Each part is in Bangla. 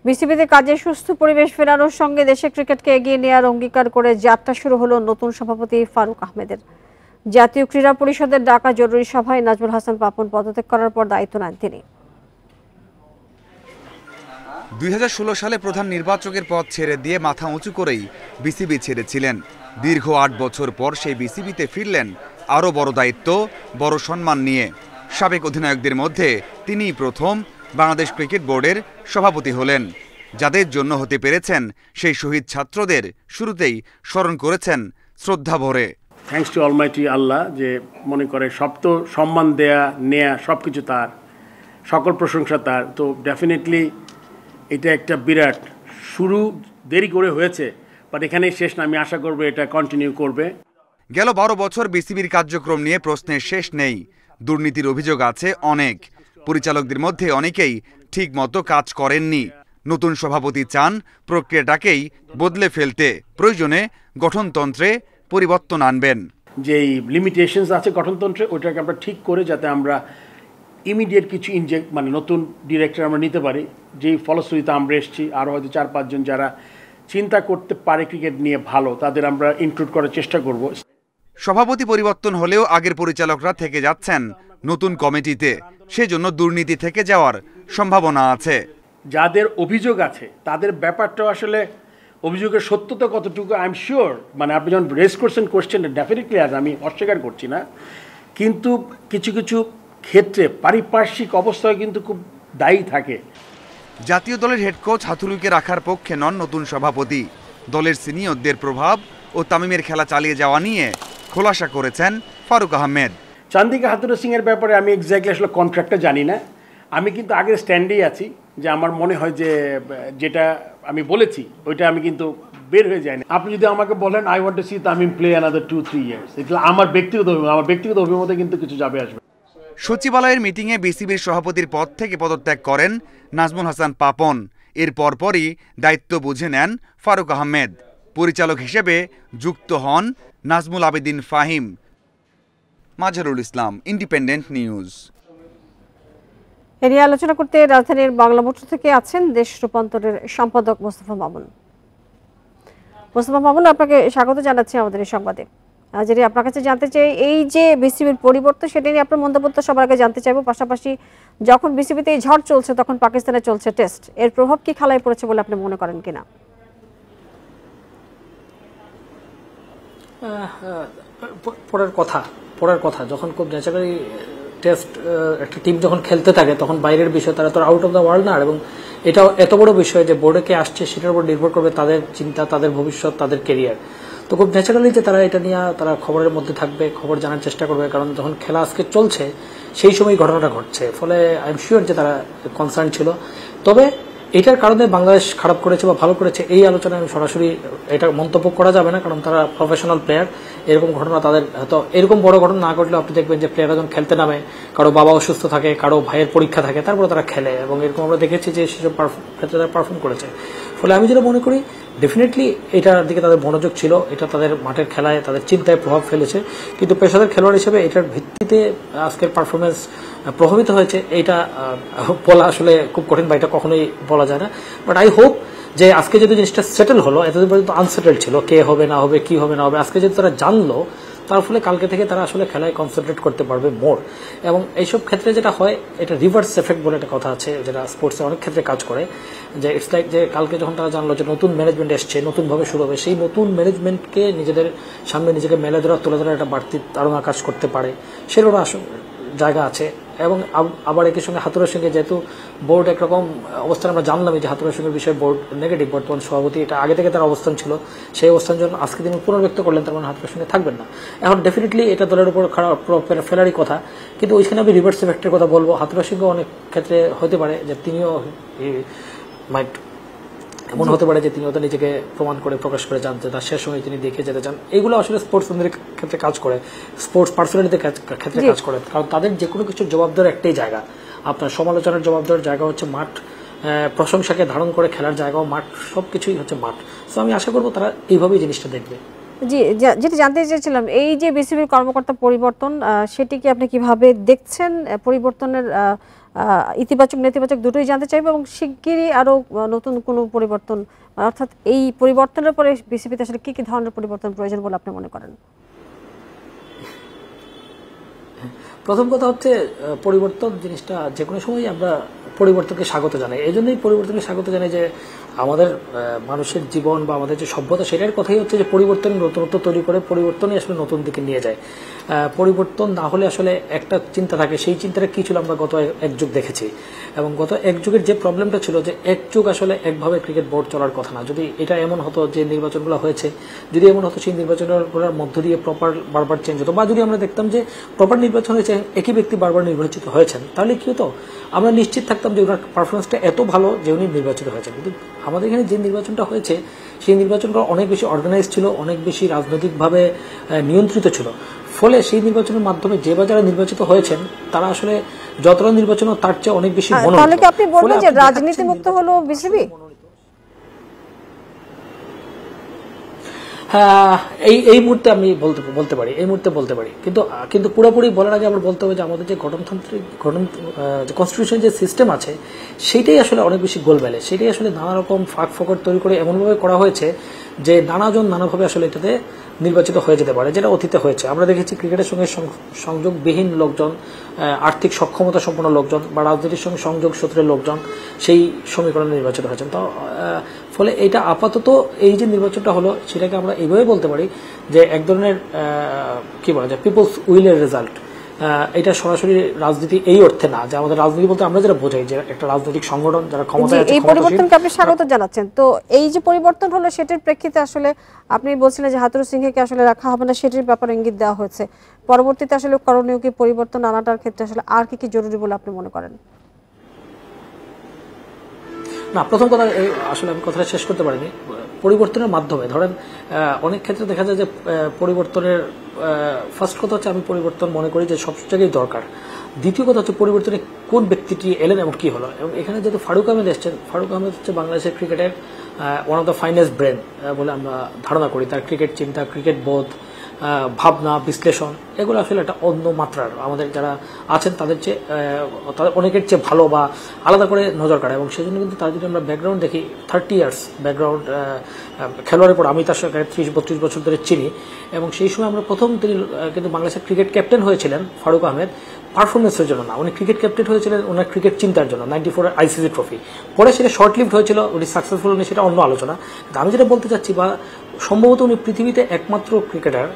বিসিবিতে কাজে সুস্থ পরিবেশ ফেরানোর সঙ্গে দেশে ক্রিকেটকে এগিয়ে নেওয়ার অঙ্গীকার করে যাত্রা শুরু হলো নতুন সভাপতি ফারুক আহমেদের। জাতীয় ক্রীড়া পরিষদের ডাকা জরুরি সভায় নাজমুল হাসান পাপন পদত্যাগ করার পর দায়িত্ব নেন তিনি। 2016 সালে প্রধান নির্বাচকের পদ ছেড়ে দিয়ে মাথা উঁচু করেই বিসিবি ছেড়েছিলেন। দীর্ঘ 8 বছর পর সেই বিসিবিতে ফিরলেন আরও বড় দায়িত্ব, বড় সম্মান নিয়ে। সাবেক অধিনায়কদের মধ্যে তিনিই প্রথম বাংলাদেশ ক্রিকেট বোর্ডের সভাপতি হলেন। যাদের জন্য হতে পেরেছেন সেই শহীদ ছাত্রদের শুরুতেই স্মরণ করেছেন শ্রদ্ধা ভরে। থ্যাঙ্কস টু অলমাইটি আল্লাহ, যে মনে করে সব তো সম্মান দেয়া নেয়া সব কিছু তার, সকল প্রশংসা তার। তো ডেফিনেটলি এটা একটা বিরাট শুরু, দেরি করে হয়েছে, বাট এখানেই শেষ না। আমি আশা করবো এটা কন্টিনিউ করবে। গেল 12 বছর বিসিবির কার্যক্রম নিয়ে প্রশ্নের শেষ নেই। দুর্নীতির অভিযোগ আছে অনেক। পরিচালকদের মধ্যে অনেকেই ঠিক মতো কাজ করেননি। নতুন সভাপতি চান প্রক্রিয়াটাকেই বদলে ফেলতে, প্রয়োজনে গঠনতন্ত্রে পরিবর্তন আনবেন। যেই লিমিটেশনস আছে গঠনতন্ত্রে, ওইটাকে আমরা ঠিক করে যাতে আমরা ইমিডিয়েট কিছু মানে নতুন ডিরেক্টর আমরা নিতে পারি। যেই ফলশ্রুতিতে আমরা এসেছি, আরও হয়তো 4-5 জন যারা চিন্তা করতে পারে ক্রিকেট নিয়ে ভালো, তাদের আমরা ইনক্লুড করার চেষ্টা করব। সভাপতি পরিবর্তন হলেও আগের পরিচালকরা থেকে যাচ্ছেন নতুন কমিটিতে, সেজন্য দুর্নীতি থেকে যাওয়ার সম্ভাবনা আছে। যাদের অভিযোগ আছে তাদের ব্যাপারটা আসলে অভিযোগের সত্যতা কতটুকু আই এম শিওর, মানে আপনি যখন রেজ করছেন কোয়েশ্চেনটা, ডেফিনেটলি আজ আমি অস্বীকার করছি না, কিন্তু কিছু কিছু ক্ষেত্রে পারিপার্শ্বিক অবস্থায় কিন্তু খুব দায়ী থাকে। জাতীয় দলের হেড কোচ হাথুরুকে রাখার পক্ষে নন নতুন সভাপতি। দলের সিনিয়রদের প্রভাব ও তামিমের খেলা চালিয়ে যাওয়া নিয়ে খোলাসা করেছেন ফারুক আহমেদ। চান্দিকা হাথুরু সিং এর ব্যাপারে আমি এক্স্যাক্টলি আসলে কন্ট্রাক্টটা জানি না। আমি কিন্তু আগের স্ট্যান্ডেই আছি যে আমার মনে হয় যে যেটা আমি বলেছি ওইটা আমি কিন্তু বের হয়ে যায়নি। আপনি যদি আমাকে বলেন I want to see Tamim play another 2-3 years, এটা আমার ব্যক্তিগত অভিমতে কিন্তু কিছু যাবে আসবে। সচিবালয়ের মিটিংয়ে বিসিবির সভাপতির পদ থেকে পদত্যাগ করেন নাজমুল হাসান পাপন। এর পরপরই দায়িত্ব বুঝে নেন ফারুক আহমেদ। পরিচালক হিসেবে যুক্ত হন নাজমুল আবেদিন ফাহিম। Mazharul Islam, independent news. এ নিয়ে আলোচনা করতে রাজধানীর বাংলা মোটর থেকে আছেন দেশ রূপান্তরের সম্পাদক মোস্তফা মামুন। মোস্তফা মামুন, আপনাকে স্বাগত জানাচ্ছি আমাদের এই সংবাদে। যেটি আপনার কাছে জানতে চাই, এই যে বিসিবির পরিবর্তন, সেটা নিয়ে আপনার মন্তব্য তো সবার আগে জানতে চাইবো। পাশাপাশি যখন বিসিবিতে এই ঝড় চলছে তখন পাকিস্তানে চলছে টেস্ট, এর প্রভাব কি খেলায় পড়েছে বলে আপনি মনে করেন কিনা? পড়ার কথা যখন খুব ন্যাচারালি টেস্ট একটা টিম যখন খেলতে থাকে তখন বাইরের বিষয়, তারা তো আউট অফ দ্য ওয়ার্ল্ড না। এবং এটা এত বড় বিষয় যে বোর্ডে কে আসছে সেটার উপর নির্ভর করবে তাদের চিন্তা, তাদের ভবিষ্যৎ, তাদের কেরিয়ার। তো খুব ন্যাচারালি যে তারা এটা নিয়ে তারা খবরের মধ্যে থাকবে, খবর জানার চেষ্টা করবে, কারণ যখন খেলা আজকে চলছে সেই সময় ঘটনাটা ঘটছে। ফলে আই এম শিওর যে তারা কনসার্ন ছিল। তবে এটার কারণে বাংলাদেশ খারাপ করেছে বা ভালো করেছে এই আলোচনায় আমি সরাসরি এটা মন্তব্য করা যাবে না, কারণ তারা প্রফেশনাল প্লেয়ার। এরকম ঘটনা তাদের হয়তো এরকম বড় ঘটনা না ঘটলে আপনি দেখবেন যে প্লেয়াররা যখন খেলতে নামে, কারো বাবা অসুস্থ থাকে, কারো ভাইয়ের পরীক্ষা থাকে, তারপরে তারা খেলে, এবং এরকম আমরা দেখেছি যে সেসব ক্ষেত্রে তারা পারফর্ম করেছে। ফলে আমি যেটা মনে করি ডেফিনেটলি এটার দিকে তাদের মনোযোগ ছিল, এটা তাদের মাঠের খেলায় তাদের চিন্তায় প্রভাব ফেলেছে। কিন্তু পেশাদার খেলোয়াড় হিসেবে এটার ভিত্তিতে আজকের পারফরমেন্স প্রভাবিত হয়েছে এটা বলা আসলে খুব কঠিন, বা এটা কখনোই বলা যায় না। বাট আই হোপ যে আজকে যদি জিনিসটা সেটেল হলো, এতদিন পর্যন্ত আনসেটেল ছিল, কে হবে না হবে, কি হবে না হবে, আজকে যদি তারা জানলো, তার ফলে কালকে থেকে তারা আসলে খেলায় কনসেন্ট্রেট করতে পারবে মোর। এবং এইসব ক্ষেত্রে যেটা হয়, এটা রিভার্স এফেক্ট বলে একটা কথা আছে যেটা স্পোর্টসে অনেক ক্ষেত্রে কাজ করে, যে ইটস লাইক যে কালকে যখন তারা জানলো যে নতুন ম্যানেজমেন্ট এসছে, নতুনভাবে শুরু হবে, সেই নতুন ম্যানেজমেন্টকে নিজেদের সামনে নিজেকে মেলে ধরা, তুলে ধরা একটা বাড়তি তাড়না কাজ করতে পারে, সেটারও জায়গা আছে। এবং আবার একই সঙ্গে হাতুড়ের সঙ্গে যেহেতু বোর্ড একরকম অবস্থান, আমরা জানলামই যে হাতুড়ের সঙ্গে বিষয়ে বোর্ড নেগেটিভ, বর্তমান সভাপতি এটা আগে থেকে তার অবস্থান ছিল, সেই অবস্থান জন্য আজকে তিনি পুনর্ব্যক্ত করলেন, তার মানে হাতুড়ের সঙ্গে থাকবেন না। এখন ডেফিনেটলি এটা দলের উপর খারাপ ফেলারই কথা, কিন্তু ওইখানে আমি রিভার্স এফেক্টের কথা বলবো। হাতুড়ের সঙ্গে অনেক ক্ষেত্রে হতে পারে যে তিনিও মাইট এমন হতে পারে যে তিনি হয়তো নিজেকে প্রমাণ করে প্রকাশ করে জানতে, তার শেষ সময় তিনি দেখে যেতে চান। এইগুলো আসলে স্পোর্টসম্যানদের ক্ষেত্রে কাজ করে, স্পোর্টস পার্সোনালিটির ক্ষেত্রে কাজ করে, কারণ তাদের যে কোনো কিছু জবাব দেওয়ার একটাই জায়গা, আপনার সমালোচনার জবাব দেওয়ার জায়গা হচ্ছে মাঠ, প্রশংসাকে ধারণ করে খেলার জায়গাও মাঠ, সবকিছুই হচ্ছে মাঠ। তো আমি আশা করবো তারা এইভাবেই জিনিসটা দেখবে। জি, যেটা জানতে চেয়েছিলাম, এই যে বিসিবির কর্মকর্তা পরিবর্তন, সেটি কি আপনি কিভাবে দেখছেন? পরিবর্তনের ইতিবাচক নেতিবাচক দুটোই জানতে চাইবো, এবং শিগগিরই আরও নতুন কোনো পরিবর্তন, অর্থাৎ এই পরিবর্তনের পরে বিসিবিতে আসলে কী কী ধরনের পরিবর্তন প্রয়োজন বলে আপনি মনে করেন? প্রথম কথা হচ্ছে পরিবর্তন জিনিসটা যে কোনো সময় আমরা পরিবর্তনকে স্বাগত জানাই। এই জন্যই পরিবর্তনকে স্বাগত জানাই যে আমাদের মানুষের জীবন বা আমাদের যে সভ্যতা, সেটার কথাই হচ্ছে যে পরিবর্তন নতুনত্ব তৈরি করে, পরিবর্তনই আসলে নতুন দিকে নিয়ে যায়। পরিবর্তন না হলে আসলে একটা চিন্তা থাকে, সেই চিন্তাটা কী ছিল আমরা গত এক যুগ দেখেছি। এবং গত এক যুগের যে প্রবলেমটা ছিল যে এক যুগ আসলে একভাবে ক্রিকেট বোর্ড চলার কথা না। যদি এটা এমন হতো যে নির্বাচনগুলো হয়েছে, যদি এমন হতো সেই নির্বাচনগুলোর মধ্য দিয়ে প্রপার বারবার চেঞ্জ হতো, বা যদি আমরা দেখতাম যে প্রপার নির্বাচন হয়েছে, একই ব্যক্তি বারবার নির্বাচিত হয়েছেন, তাহলে কি হতো, আমরা নিশ্চিত থাকতাম যে ওনার পারফরমেন্সটা এত ভালো যে উনি নির্বাচিত হয়েছেন। কিন্তু আমাদের এখানে যে নির্বাচনটা হয়েছে সেই নির্বাচনটা অনেক বেশি অর্গানাইজ ছিল, অনেক বেশি রাজনৈতিকভাবে নিয়ন্ত্রিত ছিল। ফলে সেই নির্বাচনের মাধ্যমে যে বা যারা নির্বাচিত হয়েছেন তারা আসলে যতটা নির্বাচন তার চেয়ে অনেক বেশি মনোনীত। তাহলে কি আপনি বলবেন যে রাজনীতি মুক্ত হলো বিসিবি? হ্যাঁ, এই মুহূর্তে আমি বলতে পারি, এই মুহূর্তে বলতে পারি। কিন্তু পুরোপুরি বলার আগে আমরা বলতে হবে যে আমাদের যে গঠনতান্ত্রিক কনস্টিটিউশন যে সিস্টেম আছে সেইটাই আসলে অনেক বেশি গোলমেলে। সেটাই আসলে নানা রকম ফাঁক ফোকর তৈরি করে এমনভাবে করা হয়েছে যে নানাজন নানাভাবে আসলে এটাতে নির্বাচিত হয়ে যেতে পারে, যেটা অতীতে হয়েছে। আমরা দেখেছি ক্রিকেটের সঙ্গে সংযোগবিহীন লোকজন, আর্থিক সক্ষমতা সম্পন্ন লোকজন বা রাজনীতির সঙ্গে সংযোগ সূত্রের লোকজন সেই সমীকরণে নির্বাচিত হয়েছেন। তো ফলে এটা আপাতত এই যে নির্বাচনটা হলো সেটাকে আমরা এইভাবে বলতে পারি যে এক ধরনের কি বলা যায় পিপলস উইলের রেজাল্ট। এটা সরাসরি রাজনীতি এই অর্থে না যে আমাদের রাজনীতি বলতে আমরা যেটা বোঝাই যে একটা রাজনৈতিক সংগঠন যারা ক্ষমতায় আছে, এই পরিবর্তনকে আপনি স্বাগত জানাচ্ছেন। তো এই যে পরিবর্তন হলো সেটার প্রেক্ষিতে আসলে আপনি বলছিলেন যে হাথুরু সিংহকে আসলে রাখা হবে না, সেটির ব্যাপারে ইঙ্গিত দেওয়া হয়েছে। পরবর্তীতে আসলে করণীয় কি পরিবর্তন আনাটার ক্ষেত্রে আসলে আর কি কি জরুরি বলে আপনি মনে করেন? না, প্রথম কথা আসলে আমি কথাটা শেষ করতে পারিনি। পরিবর্তনের মাধ্যমে ধরেন অনেক ক্ষেত্রে দেখা যায় যে পরিবর্তনের ফার্স্ট কথা হচ্ছে আমি পরিবর্তন মনে করি যে সব জায়গায় দরকার। দ্বিতীয় কথা হচ্ছে পরিবর্তনে কোন ব্যক্তিটি এলেন এবং কি হলো। এবং এখানে যেহেতু ফারুক আহমেদ এসছেন, ফারুক আহমেদ হচ্ছে বাংলাদেশের ক্রিকেটের one of the finest brain বলে আমরা ধারণা করি। তার ক্রিকেট চিন্তা, ক্রিকেট বোধ, ভাবনা, বিশ্লেষণ এগুলো আসলে একটা অন্য মাত্রার। আমাদের যারা আছেন তাদের অনেকের চেয়ে ভালো বা আলাদা করে নজর কাড়ে। এবং সেই জন্য কিন্তু তার যদি আমরা ব্যাকগ্রাউন্ড দেখি 30 ইয়ার্স ব্যাকগ্রাউন্ড খেলোয়াড়ের পর আমি তার সঙ্গে 30-32 বছর ধরে চিনি। এবং সেই সময় আমরা প্রথম তিনি কিন্তু বাংলাদেশের ক্রিকেট ক্যাপ্টেন হয়েছিলেন ফারুক আহমেদ পারফরমেন্সের জন্য না, উনি ক্রিকেট ক্যাপ্টেন হয়েছিলেন ওনার ক্রিকেট চিন্তার জন্য। 94 আইসিসি ট্রফি পরে সেটা শর্ট লিভড হয়েছিল, উনি সাকসেসফুল উনি সেটা অন্য আলোচনা। আমি যেটা বলতে চাচ্ছি বা সম্ভবত উনি পৃথিবীতে একমাত্র ক্রিকেটার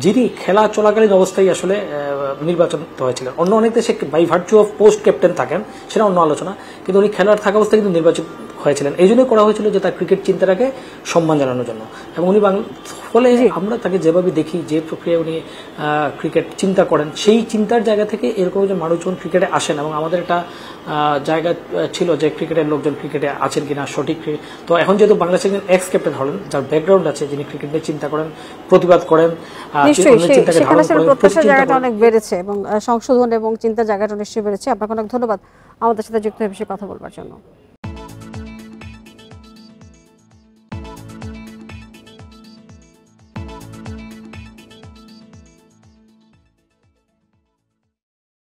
যিনি খেলা চলাকালীন অবস্থায় আসলে নির্বাচন হয়েছিলেন। অন্য অনেক দেশে by virtue of post captain থাকেন, সেটা অন্য আলোচনা, কিন্তু উনি খেলোয়াড় থাকা অবস্থায় কিন্তু নির্বাচিত হয়েছিলেন। এই জন্যই করা হয়েছিল যে তার ক্রিকেট চিন্তাটাকে সম্মান জানানোর জন্য। এবং উনি ফলে আমরা তাকে যেভাবে দেখি, যে প্রক্রিয়ায় উনি ক্রিকেট চিন্তা করেন, সেই চিন্তার জায়গা থেকে এরকম যে মানুষজন ক্রিকেটে আসেন। এবং আমাদের একটা জায়গা ছিল যে ক্রিকেটের লোকজন ক্রিকেটে আছেন কিনা সঠিক। তো এখন যেহেতু বাংলাদেশের এক্স ক্যাপ্টেন হলেন, যার ব্যাকগ্রাউন্ড আছে, যিনি ক্রিকেট নিয়ে চিন্তা করেন, প্রতিবাদ করেন, প্রত্যাশার জায়গাটা অনেক বেড়েছে এবং সংশোধন এবং চিন্তার জায়গাটা নিশ্চয়ই বেড়েছে। আপনাকে অনেক ধন্যবাদ আমাদের সাথে যুক্ত হয়ে বিষয়ে কথা বলবার জন্য।